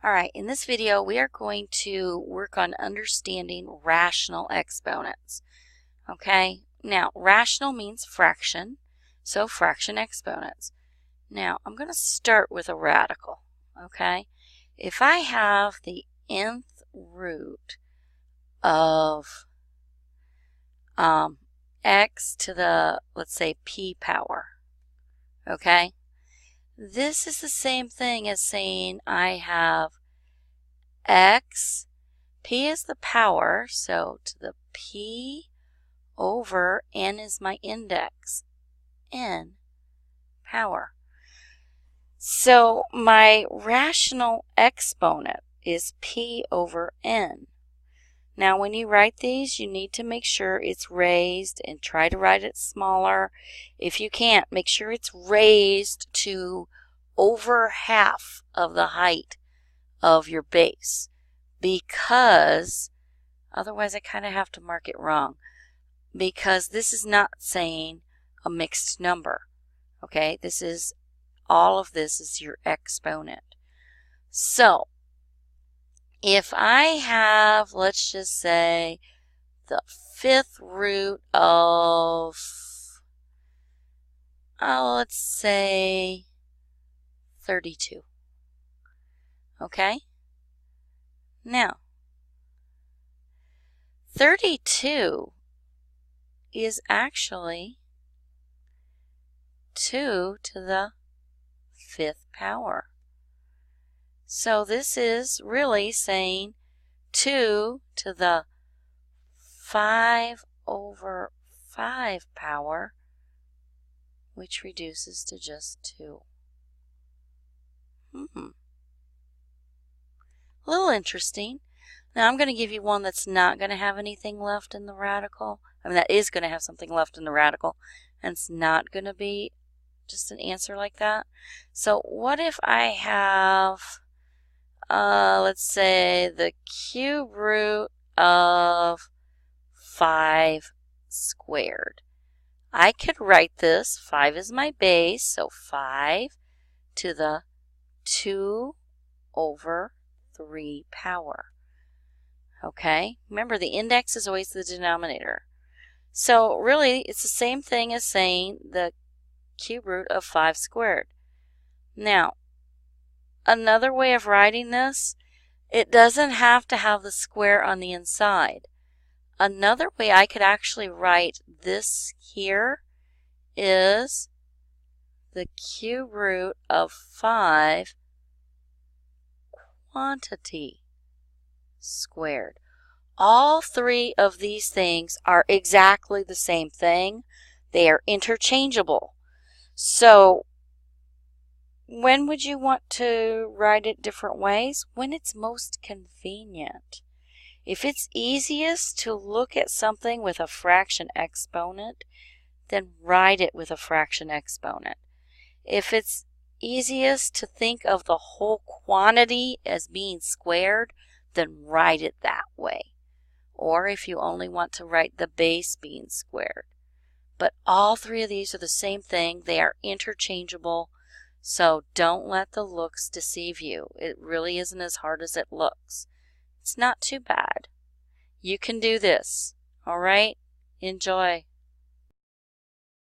Alright, in this video we are going to work on understanding rational exponents. Okay, now rational means fraction, so fraction exponents. Now I'm going to start with a radical. Okay, if I have the nth root of x to the, let's say, p power, okay, this is the same thing as saying I have x, p is the power, so to the p over n is my index, n power. So my rational exponent is p over n. Now when you write these, you need to make sure it's raised and try to write it smaller. If you can't, make sure it's raised to over half of the height of your base, because otherwise I kind of have to mark it wrong, because this is not saying a mixed number. Okay, this is, all of this is your exponent. So if I have, let's just say, the fifth root of, let's say 32. Okay? Now, 32 is actually 2 to the fifth power. So this is really saying 2 to the 5 over 5 power, which reduces to just 2. A little interesting. Now I'm going to give you one that's not going to have anything left in the radical. I mean, that is going to have something left in the radical, and it's not going to be just an answer like that. So what if I have, let's say, the cube root of 5 squared? I could write this, 5 is my base, so 5 to the 2 over 3 power. Okay, remember the index is always the denominator. So really it's the same thing as saying the cube root of 5 squared. Now, another way of writing this, it doesn't have to have the square on the inside. Another way I could actually write this here is the cube root of 5 quantity squared. All three of these things are exactly the same thing. They are interchangeable. So when would you want to write it different ways? When it's most convenient. If it's easiest to look at something with a fraction exponent, then write it with a fraction exponent. If it's easiest to think of the whole quantity as being squared, then write it that way. Or if you only want to write the base being squared. But all three of these are the same thing. They are interchangeable. So don't let the looks deceive you. It really isn't as hard as it looks. It's not too bad. You can do this. All right? Enjoy.